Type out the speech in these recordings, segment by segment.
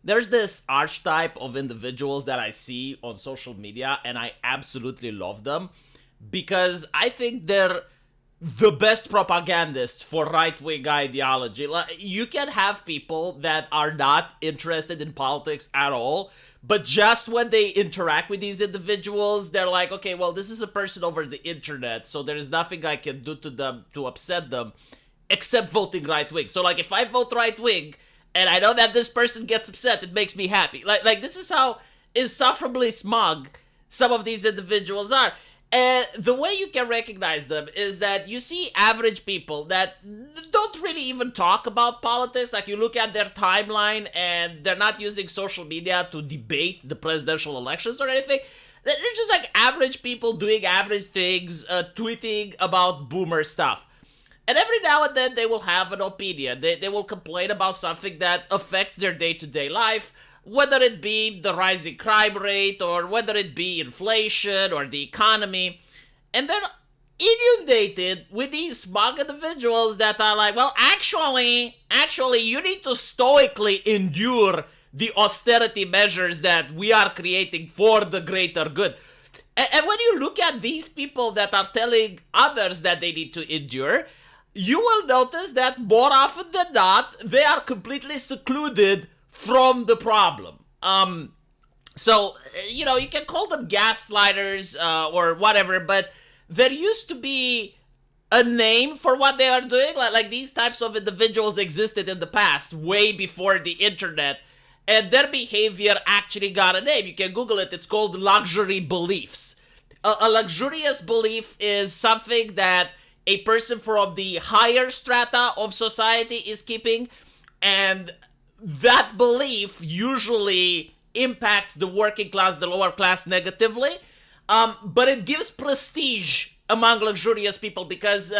there's this archetype of individuals that I see on social media, and I absolutely love them because I think they're the best propagandists for right-wing ideology. Like, you can have people that are not interested in politics at all, but just when they interact with these individuals, they're like, okay, well, this is a person over the internet, so there is nothing I can do to them to upset them except voting right-wing. So, like, if I vote right-wing and I know that this person gets upset, it makes me happy. Like this is how insufferably smug some of these individuals are. And the way you can recognize them is that you see average people that don't really even talk about politics. Like, you look at their timeline and they're not using social media to debate the presidential elections or anything. They're just like average people doing average things, tweeting about boomer stuff. And every now and then they will have an opinion. They will complain about something that affects their day-to-day life, whether it be the rising crime rate, or whether it be inflation, or the economy. And they're inundated with these smug individuals that are like, well, actually, you need to stoically endure the austerity measures that we are creating for the greater good. And when you look at these people that are telling others that they need to endure, you will notice that more often than not, they are completely secluded from the problem. So, you know, you can call them gaslighters or whatever, but there used to be a name for what they are doing. Like these types of individuals existed in the past, way before the internet, and their behavior actually got a name. You can Google it. It's called luxury beliefs. A luxurious belief is something that a person from the higher strata of society is keeping, and that belief usually impacts the working class, the lower class negatively, but it gives prestige among luxurious people because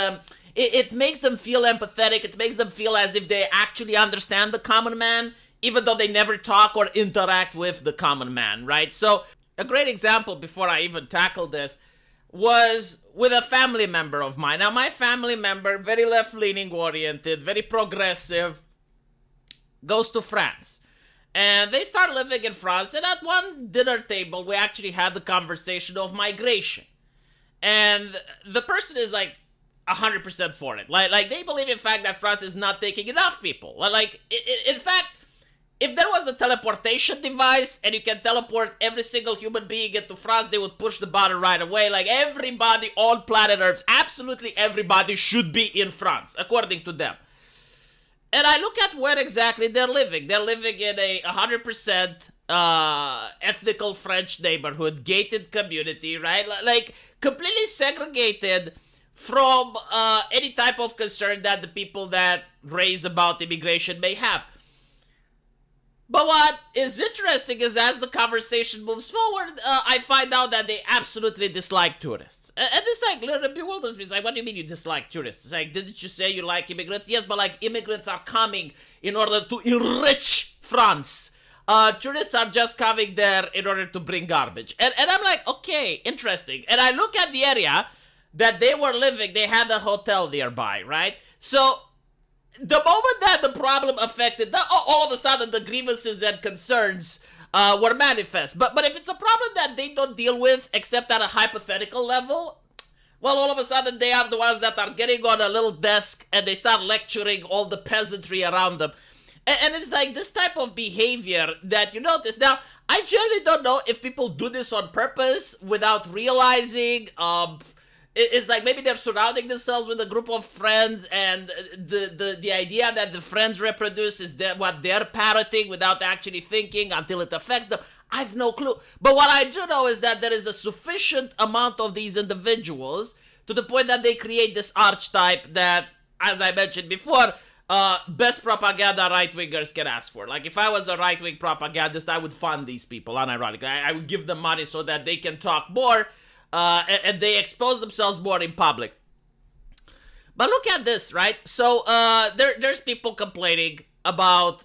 it makes them feel empathetic. It makes them feel as if they actually understand the common man, even though they never talk or interact with the common man, right? So a great example before I even tackle this was with a family member of mine. Now, my family member, very left-leaning oriented, very progressive, goes to France. And they start living in France, and at one dinner table, we actually had the conversation of migration. And the person is like 100% for it. Like they believe, in fact, that France is not taking enough people. Like, in fact, if there was a teleportation device and you can teleport every single human being into France, they would push the button right away. Like, everybody on planet Earth, absolutely everybody should be in France, according to them. And I look at where exactly they're living. They're living in a 100% ethnical French neighborhood, gated community, right? Like, completely segregated from any type of concern that the people that raise about immigration may have. But what is interesting is as the conversation moves forward, I find out that they absolutely dislike tourists. And this, like, literally bewilders me. It's like, what do you mean you dislike tourists? It's like, didn't you say you like immigrants? Yes, but, like, immigrants are coming in order to enrich France. Tourists are just coming there in order to bring garbage. And I'm like, okay, interesting. And I look at the area that they were living. They had a hotel nearby, right? So the moment that the problem affected, all of a sudden the grievances and concerns were manifest. But if it's a problem that they don't deal with except at a hypothetical level, well, all of a sudden they are the ones that are getting on a little desk and they start lecturing all the peasantry around them. And it's like this type of behavior that you notice. Now, I generally don't know if people do this on purpose without realizing. It's like maybe they're surrounding themselves with a group of friends, and the idea that the friends reproduce is that what they're parroting without actually thinking until it affects them. I've no clue. But what I do know is that there is a sufficient amount of these individuals to the point that they create this archetype that, as I mentioned before, best propaganda right-wingers can ask for. Like, if I was a right-wing propagandist, I would fund these people, unironically. I would give them money so that they can talk more, and they expose themselves more in public. But look at this, right? So, there's people complaining about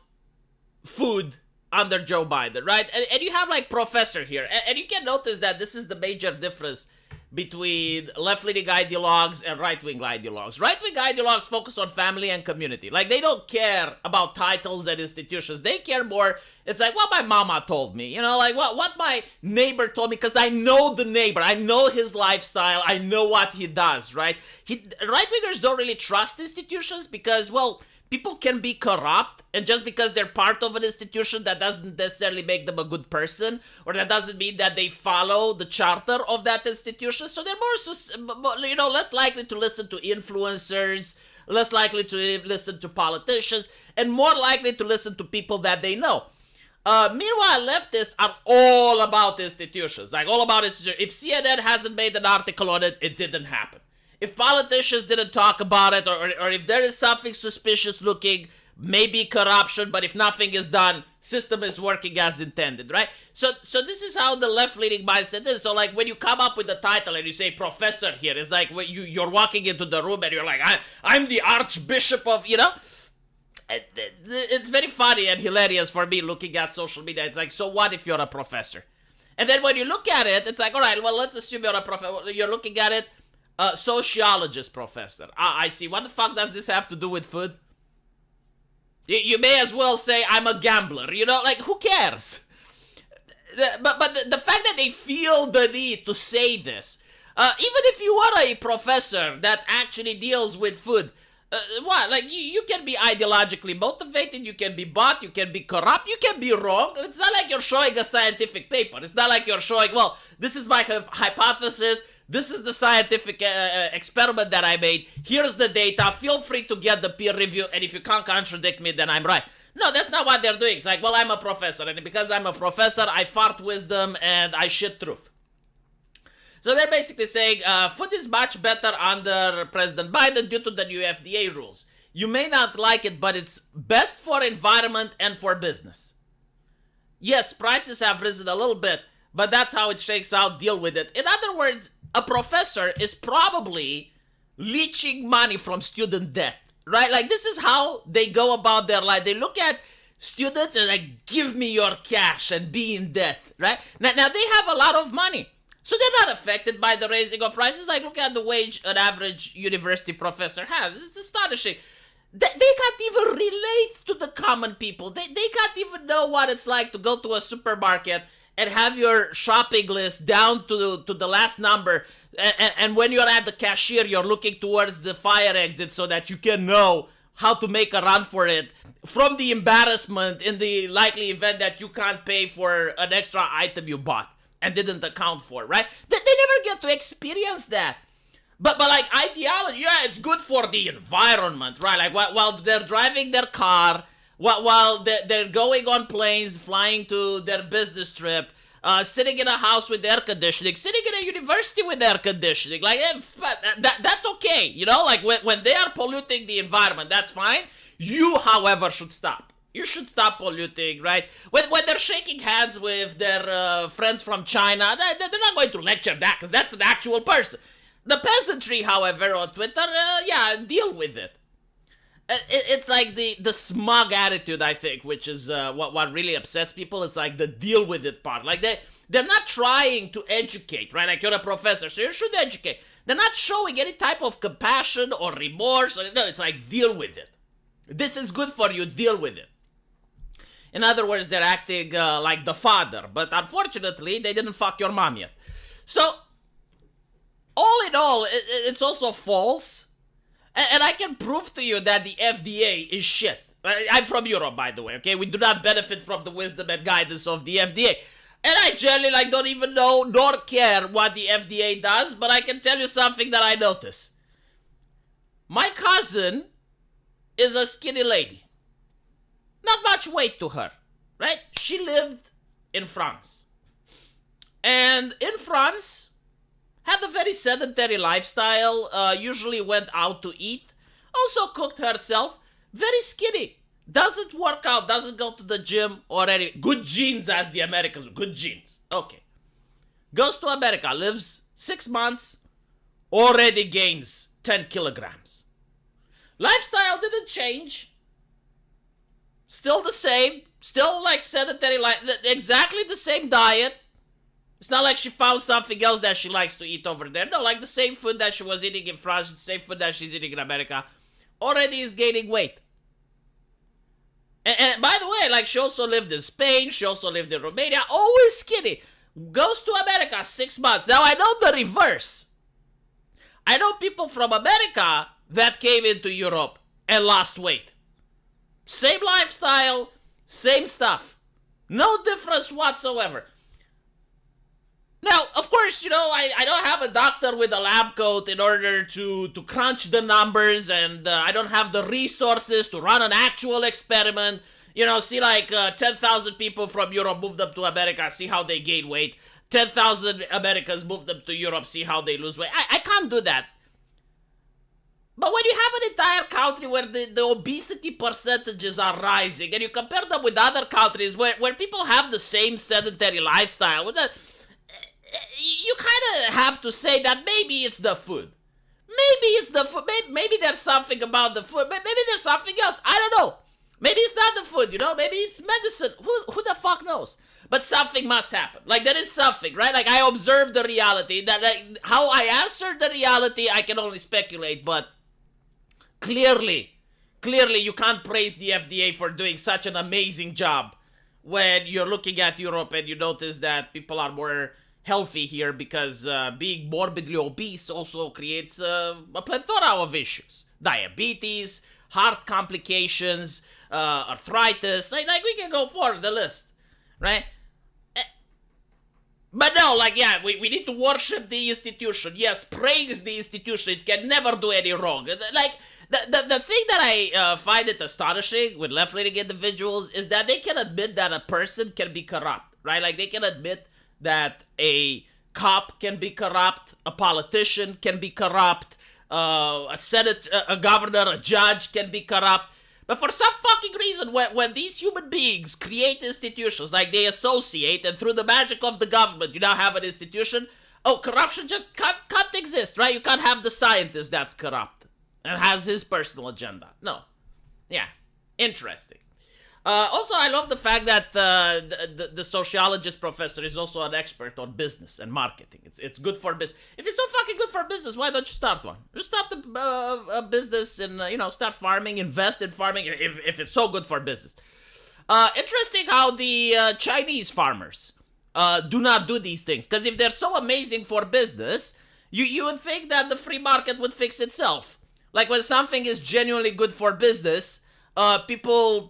food under Joe Biden, right? And you have, like, Professor here. And you can notice that this is the major difference between left-leaning ideologues and right-wing ideologues. Right-wing ideologues focus on family and community. Like, they don't care about titles and institutions. They care more, it's like what my mama told me, you know, like what my neighbor told me, because I know the neighbor. I know his lifestyle. I know what he does, right? Right-wingers don't really trust institutions because, well, people can be corrupt, and just because they're part of an institution, that doesn't necessarily make them a good person, or that doesn't mean that they follow the charter of that institution. So they're more, less likely to listen to influencers, less likely to listen to politicians, and more likely to listen to people that they know. Meanwhile, leftists are all about institutions, like all about institutions. If CNN hasn't made an article on it, it didn't happen. If politicians didn't talk about it, or if there is something suspicious looking, maybe corruption, but if nothing is done, system is working as intended, right? So this is how the left-leaning mindset is. So like when you come up with the title and you say professor here, it's like when you're walking into the room and you're like, I'm the archbishop of, you know? It's very funny and hilarious for me looking at social media. It's like, so what if you're a professor? And then when you look at it, it's like, all right, well, let's assume you're a professor. You're looking at it, sociologist professor. I see. What the fuck does this have to do with food? You may as well say I'm a gambler. You know, like, who cares? But the fact that they feel the need to say this, even if you are a professor that actually deals with food, what? Like, you can be ideologically motivated, you can be bought, you can be corrupt, you can be wrong. It's not like you're showing a scientific paper. It's not like you're showing, well, this is my hypothesis, this is the scientific experiment that I made, here's the data, feel free to get the peer review, and if you can't contradict me, then I'm right. No, that's not what they're doing. It's like, well, I'm a professor, and because I'm a professor, I fart wisdom and I shit truth. So they're basically saying food is much better under President Biden due to the new FDA rules. You may not like it, but it's best for environment and for business. Yes, prices have risen a little bit, but that's how it shakes out. Deal with it. In other words, a professor is probably leeching money from student debt, right? Like, this is how they go about their life. They look at students and like, give me your cash and be in debt, right? Now they have a lot of money. So they're not affected by the raising of prices. Like, look at the wage an average university professor has. It's astonishing. They can't even relate to the common people. They can't even know what it's like to go to a supermarket and have your shopping list down to the last number. And when you're at the cashier, you're looking towards the fire exit so that you can know how to make a run for it from the embarrassment in the likely event that you can't pay for an extra item you bought and didn't account for, right? They never get to experience that. But like ideology, yeah, it's good for the environment, right? Like while they're driving their car, while they're going on planes, flying to their business trip, sitting in a house with air conditioning, sitting in a university with air conditioning, like that's okay, you know? Like when they are polluting the environment, that's fine. You, however, should stop. You should stop polluting, right? When they're shaking hands with their friends from China, they're not going to lecture that because that's an actual person. The peasantry, however, on Twitter, deal with it. It's like the smug attitude, I think, which is what really upsets people. It's like the deal with it part. Like they're not trying to educate, right? Like, you're a professor, so you should educate. They're not showing any type of compassion or remorse. No, it's like, deal with it. This is good for you, deal with it. In other words, they're acting like the father, but unfortunately, they didn't fuck your mom yet. So, all in all, it's also false. And I can prove to you that the FDA is shit. I'm from Europe, by the way, okay? We do not benefit from the wisdom and guidance of the FDA. And I generally don't even know nor care what the FDA does, but I can tell you something that I notice. My cousin is a skinny lady. Not much weight to her, right? She lived in France. And in France, had a very sedentary lifestyle, usually went out to eat, also cooked herself, very skinny. Doesn't work out, doesn't go to the gym or any. Good genes, as the Americans, good genes. Okay. Goes to America, lives 6 months, already gains 10 kilograms. Lifestyle didn't change. Still the same, still like sedentary life, exactly the same diet, It's not like she found something else that she likes to eat over there. No, like the same food that she was eating in France, the same food that she's eating in America, already is gaining weight. And by the way, like, she also lived in Spain, she also lived in Romania, always skinny. Goes to America 6 months. Now, I know the reverse. I know people from America that came into Europe and lost weight. Same lifestyle, same stuff. No difference whatsoever. Now, of course, I don't have a doctor with a lab coat in order to crunch the numbers, and I don't have the resources to run an actual experiment. See like 10,000 people from Europe moved up to America, see how they gain weight. 10,000 Americans moved up to Europe, see how they lose weight. I can't do that. But when you have an entire country where the obesity percentages are rising, and you compare them with other countries where people have the same sedentary lifestyle, you kind of have to say that maybe it's the food. Maybe it's the food. Maybe there's something about the food. Maybe there's something else. I don't know. Maybe it's not the food, Maybe it's medicine. Who the fuck knows? But something must happen. Like, there is something, right? Like, I observe the reality. That how I answer the reality, I can only speculate. But clearly, you can't praise the FDA for doing such an amazing job when you're looking at Europe and you notice that people are more healthy here, because being morbidly obese also creates a plethora of issues. Diabetes, heart complications, arthritis. Like we can go for the list, right? But no, we need to worship the institution. Yes, praise the institution. It can never do any wrong. Like, the thing that I find it astonishing with left-leaning individuals is that they can admit that a person can be corrupt, right? Like, they can admit that a cop can be corrupt, a politician can be corrupt, a governor, a judge can be corrupt. But for some fucking reason, when these human beings create institutions, like they associate, and through the magic of the government, you now have an institution, corruption just can't exist, right? You can't have the scientist that's corrupt and has his personal agenda. No. Yeah. Interesting. Also, I love the fact that the sociologist professor is also an expert on business and marketing. It's good for business. If it's so fucking good for business, why don't you start one? Just start a business and, start farming, invest in farming if it's so good for business. Interesting how the Chinese farmers do not do these things. Because if they're so amazing for business, you would think that the free market would fix itself. Like, when something is genuinely good for business, people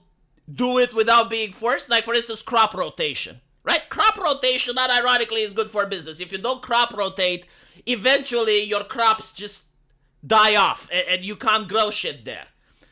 do it without being forced. Like, for instance, crop rotation, right? Crop rotation, not ironically, is good for business. If you don't crop rotate, eventually your crops just die off and you can't grow shit there.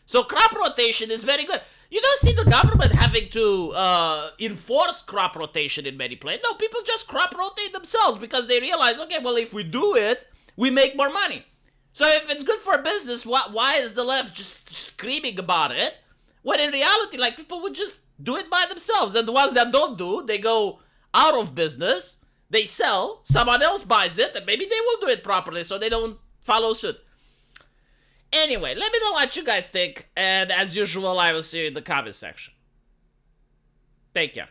So crop rotation is very good. You don't see the government having to enforce crop rotation in many places. No, people just crop rotate themselves because they realize, okay, well, if we do it, we make more money. So if it's good for business, why is the left just screaming about it? When in reality, like, people would just do it by themselves. And the ones that don't do, they go out of business, they sell, someone else buys it, and maybe they will do it properly so they don't follow suit. Anyway, let me know what you guys think, and as usual, I will see you in the comment section. Take care.